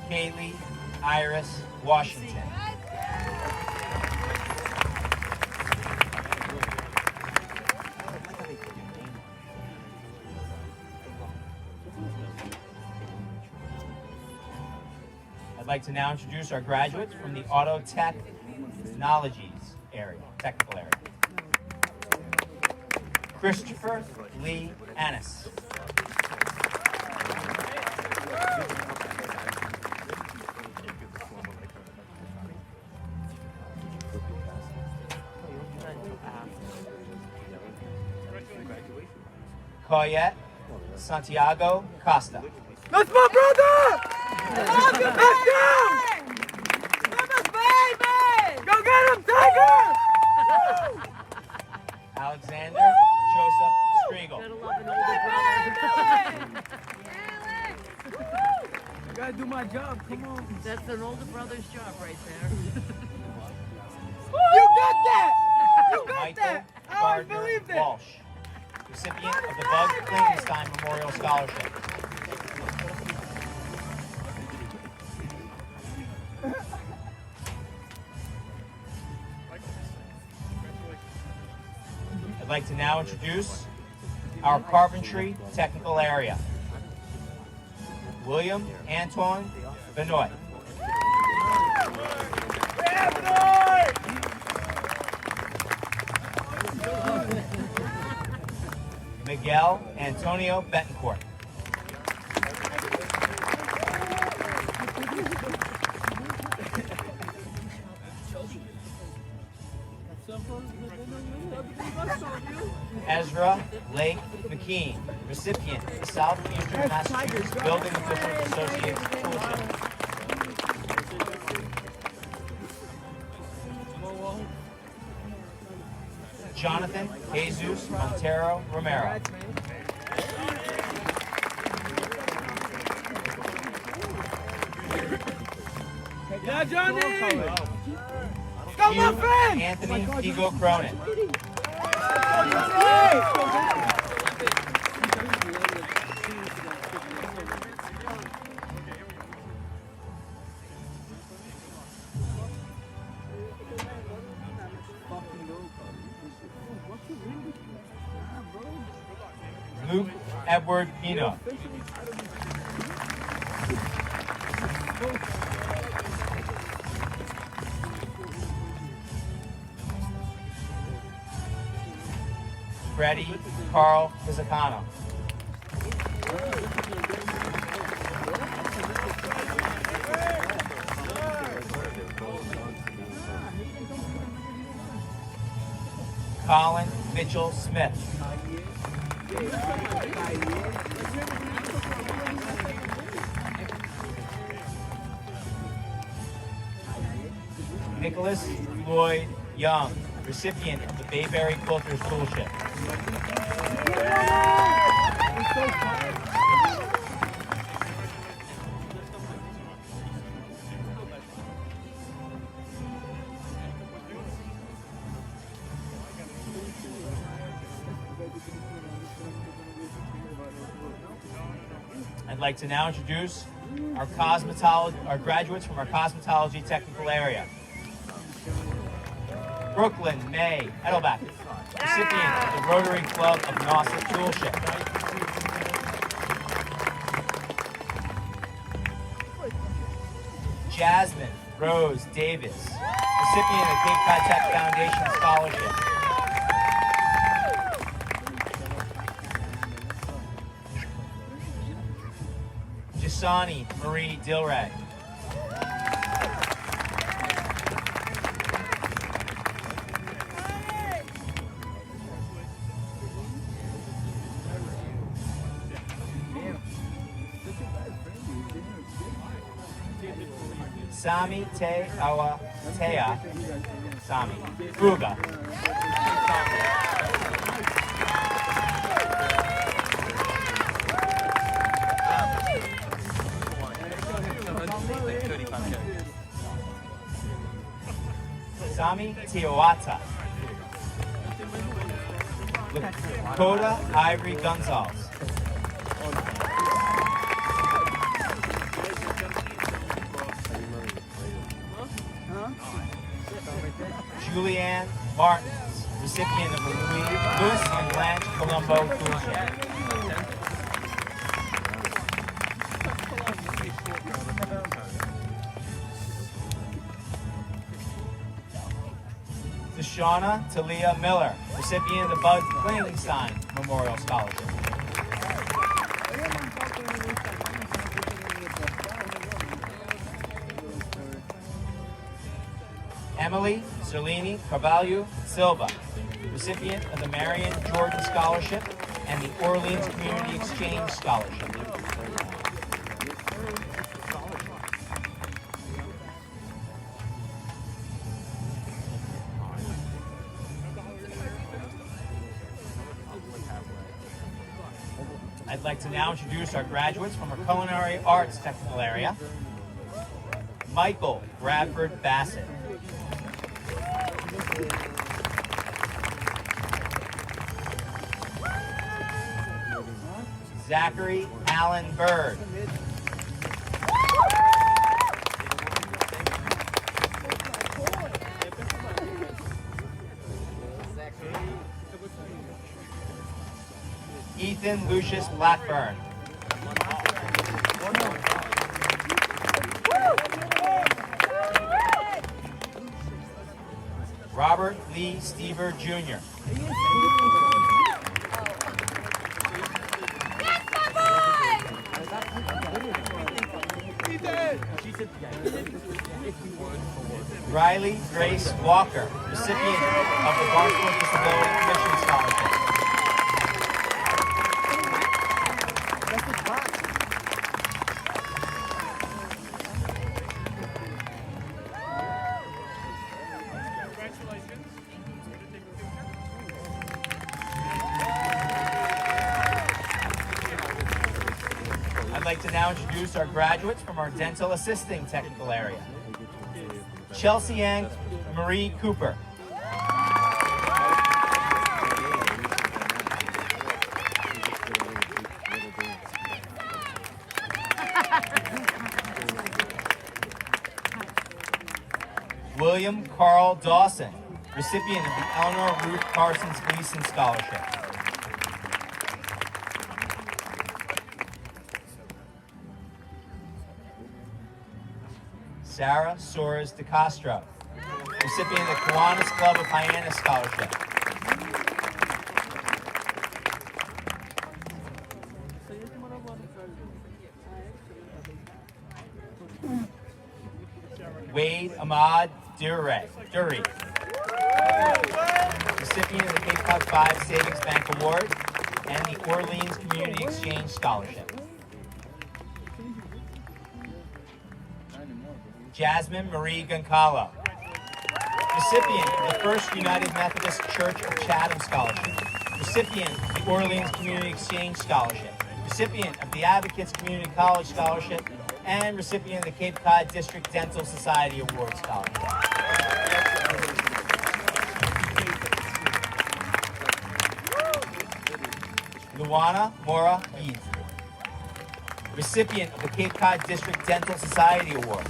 Speaker 1: Kaylee Iris Washington. I'd like to now introduce our graduates from the Auto Technologies area, technical area. Christopher Lee Annis. Coyette Santiago Costa.
Speaker 7: That's my brother! Let's go! Go get him, Tiger!
Speaker 1: Alexander Joseph Striegel.
Speaker 7: I gotta do my job, come on.
Speaker 8: That's an older brother's job right there.
Speaker 7: You got that! You got
Speaker 1: Michael
Speaker 7: that! I
Speaker 1: Gardner
Speaker 7: believed it!
Speaker 1: Walsh, recipient of the Bud Klingenstein Memorial Scholarship. I'd like to now introduce our carpentry technical area. William Antoine Benoit. Miguel Antonio Betancourt. Ezra Lake McKean, recipient of the Southeastern Massachusetts Building Officials Association Scholarship. Jonathan Jesus Montero Romero.
Speaker 7: Yeah, Johnny!
Speaker 1: Hugh Anthony Higo Cronin. Luke Edward Pino. Freddie Carl Pizzacano. Colin Mitchell Smith. Nicholas Floyd Young, recipient of the Bayberry Quilters Scholarship. I'd like to now introduce our graduates from our cosmetology technical area. Brooklyn May Edelbach, recipient of the Rotary Club of Nauset Toolship. Jasmine Rose Davis, recipient of the Cape Cod Tech Foundation Scholarship. Jasani Marie Dilray. Sami Te Awa Tea Sami Fuga. Sami Tiawata. Lakota Ivory Gonzalez. Julianne Martins, recipient of the Louis and Blanche Colombo Fellowship. Deshauna Talia Miller, recipient of the Bud Klingenstein Memorial Scholarship. Emily Cerlini Carvalho Silva, recipient of the Marion Jordan Scholarship and the Orleans Community Exchange Scholarship. I'd like to now introduce our graduates from our Culinary Arts Technical Area. Michael Bradford Bassett. Zachary Allen Bird. Ethan Lucius Blackburn. Robert Lee Stever Jr. Riley Grace Walker, recipient of the Barstool Disability Commission Scholarship. I'd like to now introduce our graduates from our Dental Assisting Technical Area. Chelsea Ann Marie Cooper. William Carl Dawson, recipient of the Eleanor Ruth Parsons Gleason Scholarship. Sarah Soares de Castro, recipient of the Kiwanis Club of Hyannis Scholarship. Wade Ahmad Dury, recipient of the Cape Cod 5 Savings Bank Award and the Orleans Community Exchange Scholarship. Jasmine Marie Goncalo, recipient of the First United Methodist Church of Chatham Scholarship, recipient of the Orleans Community Exchange Scholarship, recipient of the Advocates Community College Scholarship, and recipient of the Cape Cod District Dental Society Award Scholarship. Luana Mora Heath, recipient of the Cape Cod District Dental Society Award.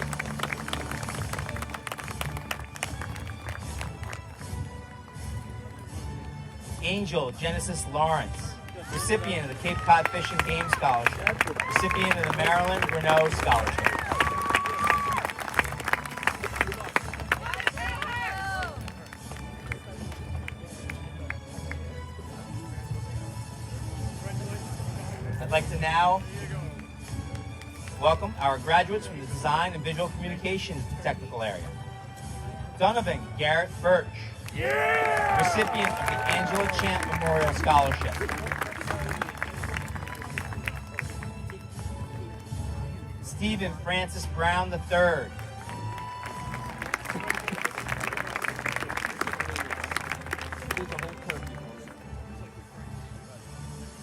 Speaker 1: Angel Genesis Lawrence, recipient of the Cape Cod Fish and Game Scholarship, recipient of the Maryland Renault Scholarship. I'd like to now welcome our graduates from the Design and Visual Communications Technical Area. Donovan Garrett Birch, recipient of the Angela Champ Memorial Scholarship. Stephen Francis Brown III.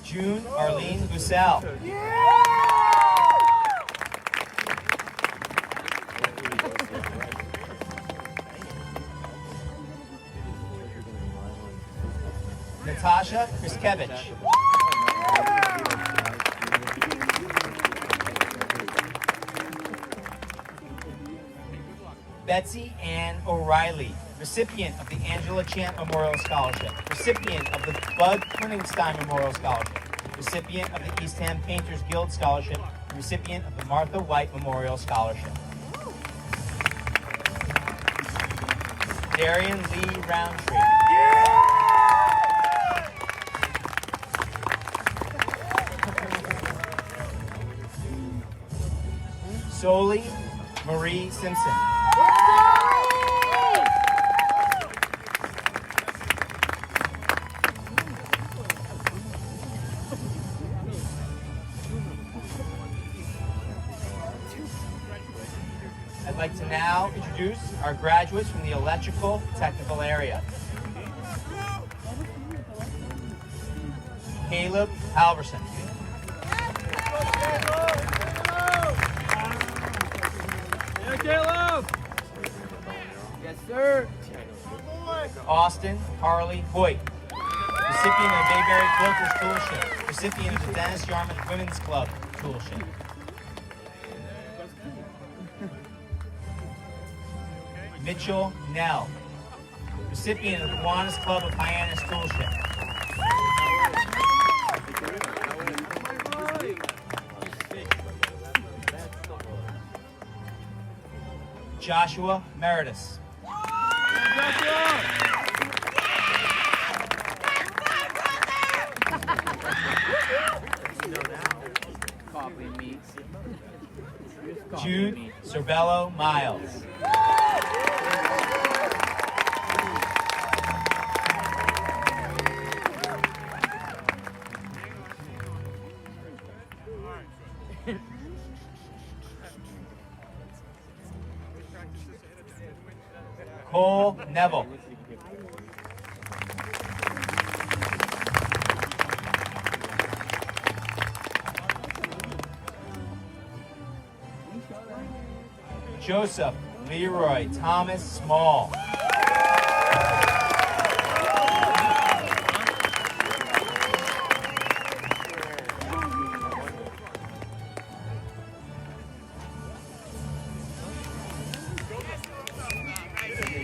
Speaker 1: June Arlene Bussell. Natasha Kriskevich. Betsy Ann O'Reilly, recipient of the Angela Champ Memorial Scholarship, recipient of the Bud Klingenstein Memorial Scholarship, recipient of the Eastham Painters Guild Scholarship, and recipient of the Martha White Memorial Scholarship. Darian Lee Roundtree. Soli Marie Simpson. I'd like to now introduce our graduates from the Electrical Technical Area. Caleb Halverson.
Speaker 7: Yeah, Caleb!
Speaker 8: Yes, sir.
Speaker 1: Austin Harley Hoyt, recipient of the Bayberry Quilters Toolship, recipient of the Dennis Yarmouth Women's Club Toolship. Mitchell Nell, recipient of the Kiwanis Club of Hyannis Toolship. Joshua Meredith,
Speaker 8: Copy me.
Speaker 1: Jude Sorbello Miles, Cole Neville, Joseph Leroy Thomas Small,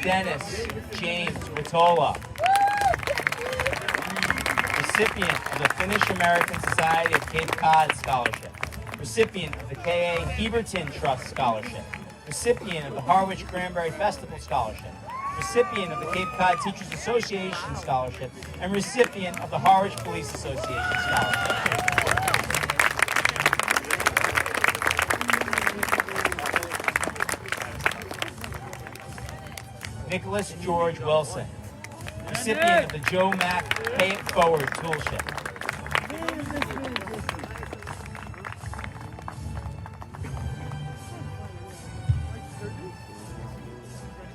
Speaker 1: Dennis James Ritola, recipient of the Finnish American Society of Cape Cod Scholarship, recipient of the K.A. Heberton Trust Scholarship, recipient of the Harwich Cranberry Festival Scholarship, recipient of the Cape Cod Teachers Association Scholarship, and recipient of the Harwich Police Association Scholarship. Nicholas George Wilson, recipient of the Joe Mack Pay It Forward Toolship.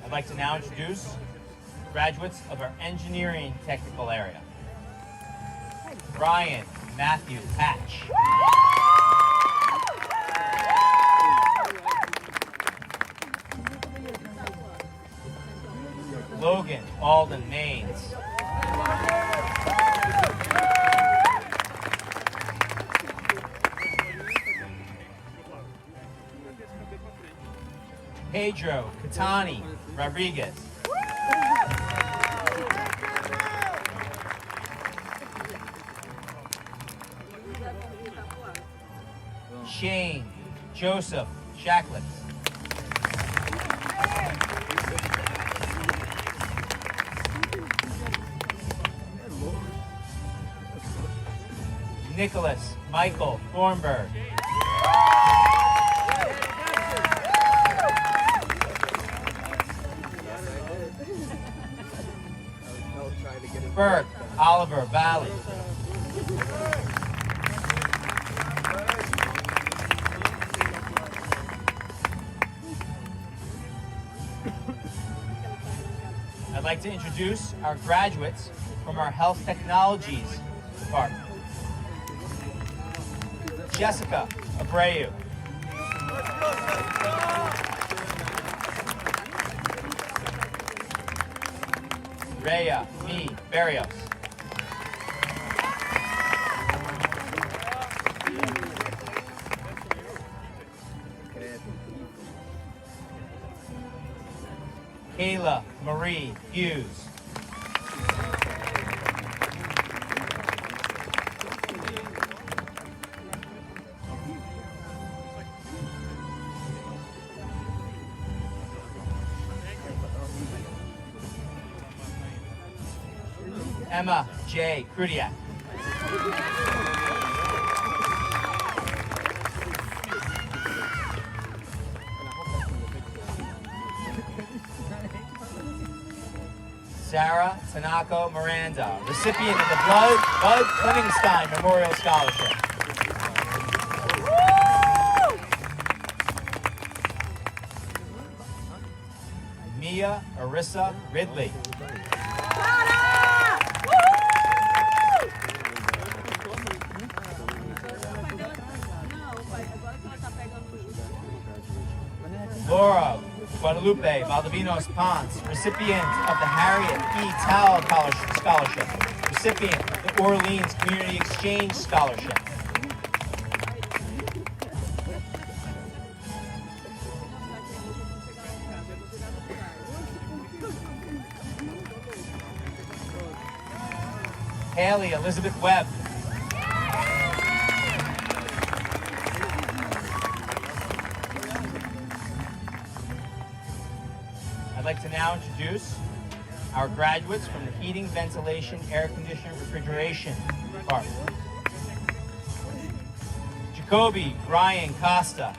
Speaker 1: I'd like to now introduce graduates of our engineering technical area. Brian Matthew Hatch. Logan Alden Maines. Pedro Catani Rodriguez. Shane Joseph Shacklett. Nicholas Michael Thornburg. Burke Oliver Valley. I'd like to introduce our graduates from our Health Technologies Department. Jessica Abreu. Rhea Me Barrios. Kayla Marie Hughes. Emma J. Krudiak. Sarah Tanako Miranda, recipient of the Bud Klingenstein Memorial Scholarship. Mia Arissa Ridley. Laura Guadalupe Valdivinos Ponce, recipient of the Harriet E. Towle Scholarship, recipient of the Orleans Community Exchange Scholarship. Haley Elizabeth Webb. I'd like to now introduce our graduates from the Heating, Ventilation, Air Conditioning, Refrigeration Department. Jacoby Brian Costa,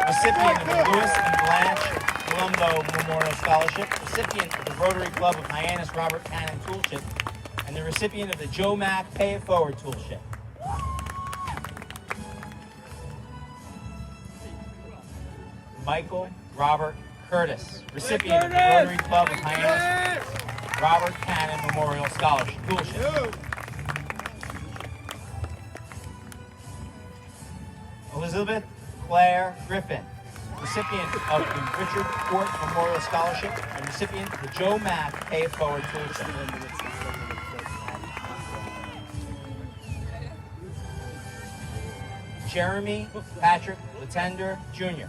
Speaker 1: recipient of the Lewis and Blanche Colombo Memorial Scholarship, recipient of the Rotary Club of Hyannis Robert Cannon Toolship, and the recipient of the Joe Mack Pay It Forward Toolship. Michael Robert Curtis, recipient of the Rotary Club of Hyannis Robert Cannon Memorial Scholarship Toolship. Elizabeth Claire Griffin, recipient of the Richard Fort Memorial Scholarship and recipient of the Joe Mack Pay It Forward Toolship. Jeremy Patrick Latender, Jr.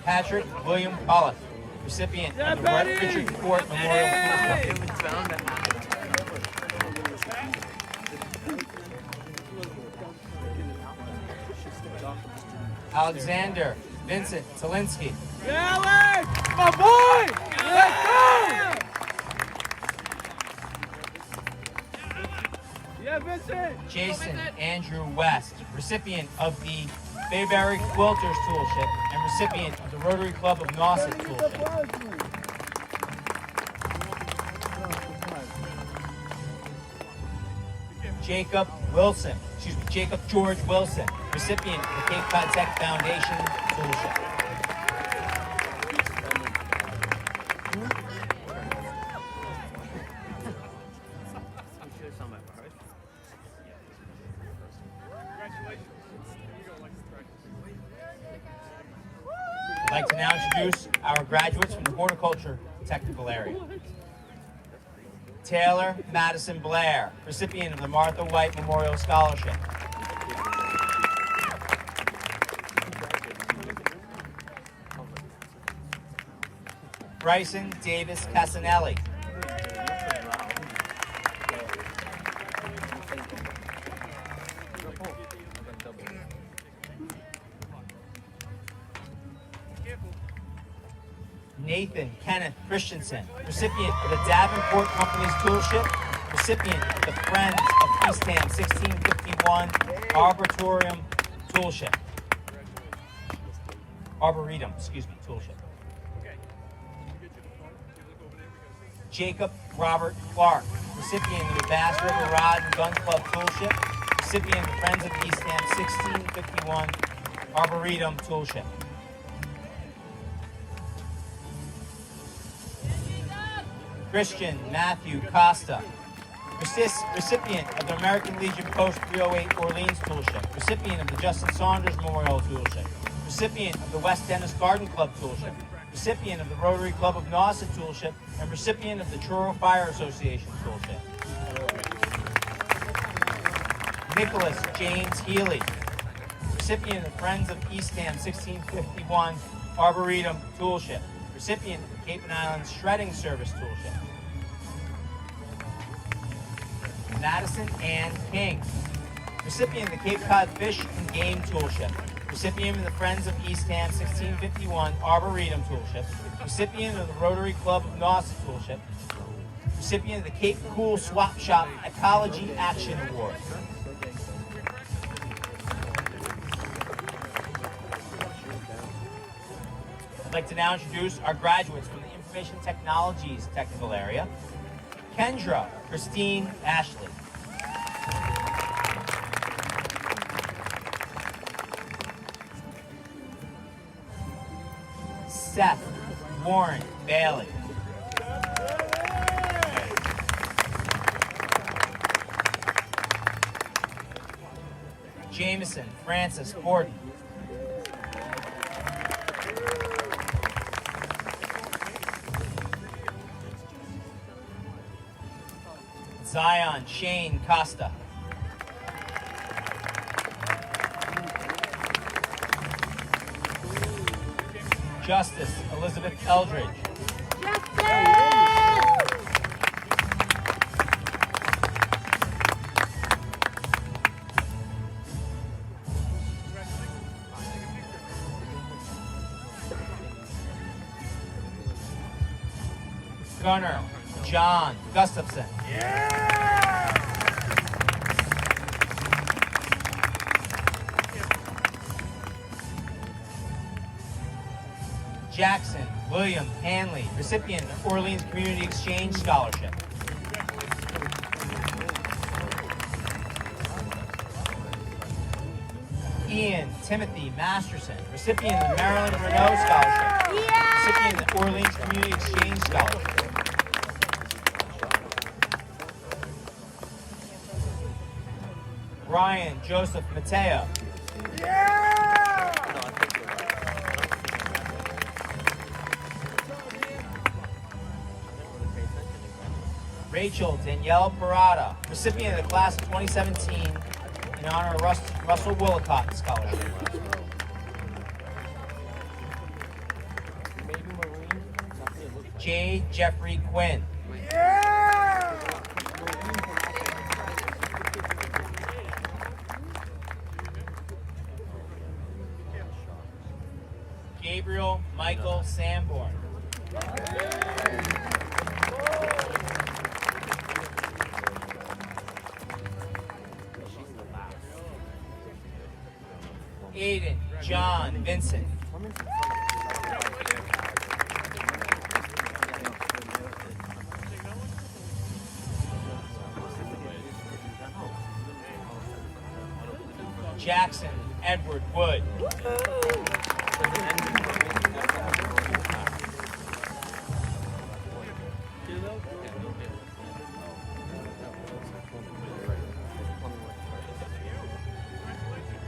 Speaker 1: Patrick William Pollock, recipient of the Richard Fort Memorial Toolship. Alexander Vincent Talinsky.
Speaker 7: Alex, my boy! Let's go! Yeah, Vincent!
Speaker 1: Jason Andrew West, recipient of the Bayberry Quilters Toolship and recipient of the Rotary Club of Nauset Toolship. Jacob George Wilson, recipient of the Cape Cod Tech Foundation Toolship. I'd like to now introduce our graduates from the horticulture technical area. Taylor Madison Blair, recipient of the Martha White Memorial Scholarship. Bryson Davis Casanelli. Nathan Kenneth Christensen, recipient of the Davenport Company's Toolship, recipient of the Friends of Eastham 1651 Arboretum Toolship. Toolship. Jacob Robert Clark, recipient of the Bass River Rod and Gun Club Toolship, recipient of the Friends of Eastham 1651 Arboretum Toolship. Christian Matthew Costa, recipient of the American Legion Post 308 Orleans Toolship, recipient of the Justin Saunders Memorial Toolship, recipient of the West Dennis Garden Club Toolship, recipient of the Rotary Club of Nauset Toolship, and recipient of the Truro Fire Association Toolship. Nicholas James Healy, recipient of the Friends of Eastham 1651 Arboretum Toolship, recipient of the Cape and Islands Shredding Service Toolship. Madison Ann King, recipient of the Cape Cod Fish and Game Toolship, recipient of the Friends of Eastham 1651 Arboretum Toolship, recipient of the Rotary Club of Nauset Toolship, recipient of the Cape Cool Swap Shop Ecology Action Award. I'd like to now introduce our graduates from the Information Technologies technical area. Kendra Christine Ashley. Seth Warren Bailey. Jameson Francis Borden. Zion Shane Costa. Justice Elizabeth Eldridge. Gunner John Gustafson. Jackson William Hanley, recipient of Orleans Community Exchange Scholarship. Ian Timothy Masterson, recipient of the Maryland Renault Scholarship. Recipient of the Orleans Community Exchange Scholarship. Ryan Joseph Mateo. Rachel Danielle Parada, recipient of the class of 2017 in honor of Russell Willicott Scholarship. J. Jeffrey Quinn. Gabriel Michael Sanborn. Aiden John Vincent. Jackson Edward Wood.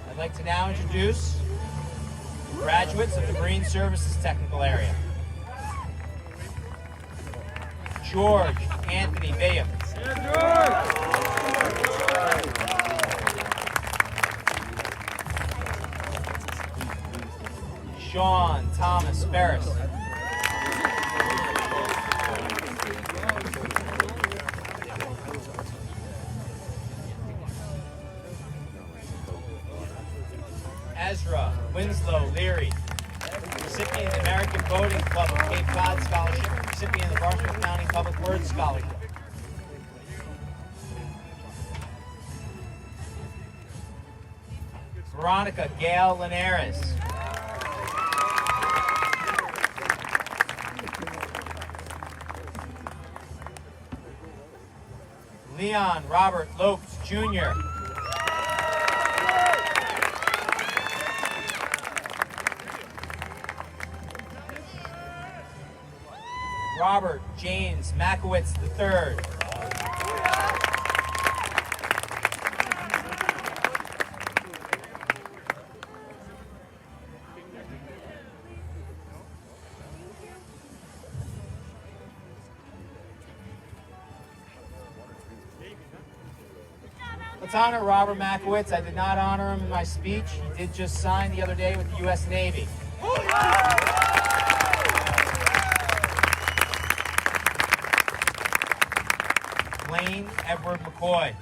Speaker 1: I'd like to now introduce graduates of the Marine Services Technical Area. George Anthony Bayham. Sean Thomas Ferris. Ezra Winslow Leary, recipient of the American Boating Club of Cape Cod Scholarship, recipient of the Barstow County Public Works Scholarship. Veronica Gail Linares. Leon Robert Lopes, Jr. Robert James Makowitz III. Let's honor Robert Makowitz. I did not honor him in my speech. He did just sign the other day with the U.S. Navy. Blaine Edward McCoy.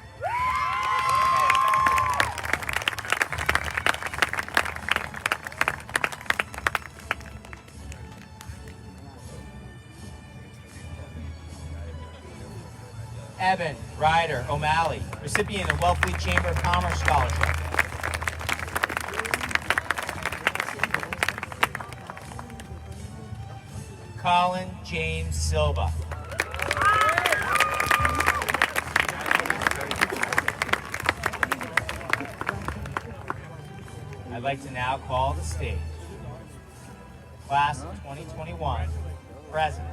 Speaker 1: Evan Ryder O'Malley, recipient of Wellfleet Chamber of Commerce Scholarship. Colin James Silva. I'd like to now call the stage Class of 2021 President.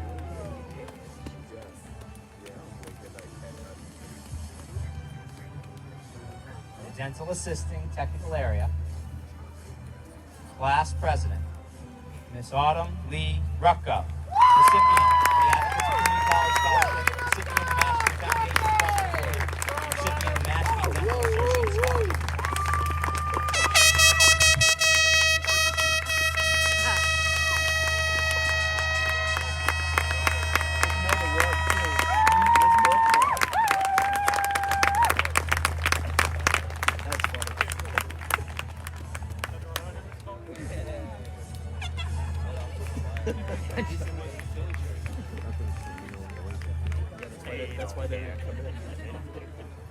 Speaker 1: The Dental Assisting Technical Area, Class President, Miss Autumn Lee Rucko, recipient of the Advocates Community College Scholarship, recipient of the Mashpee Foundation Trust Award, recipient of the Mashpee Dental Associate Scholarship.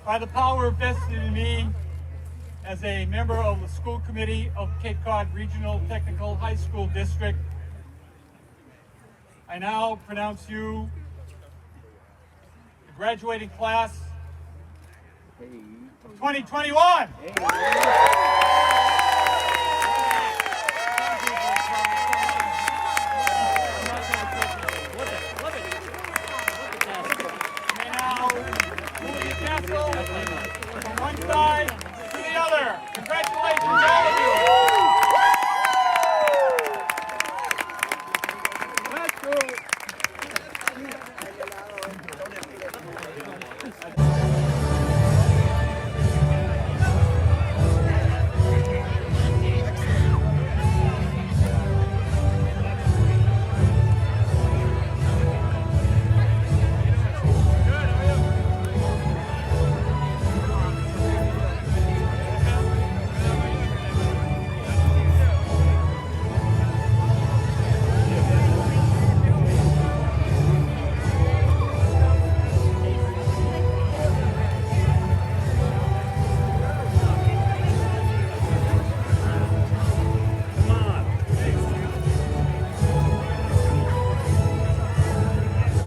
Speaker 9: By the power vested in me as a member of the school committee of Cape Cod Regional Technical High School District, I now pronounce you the graduating class of 2021.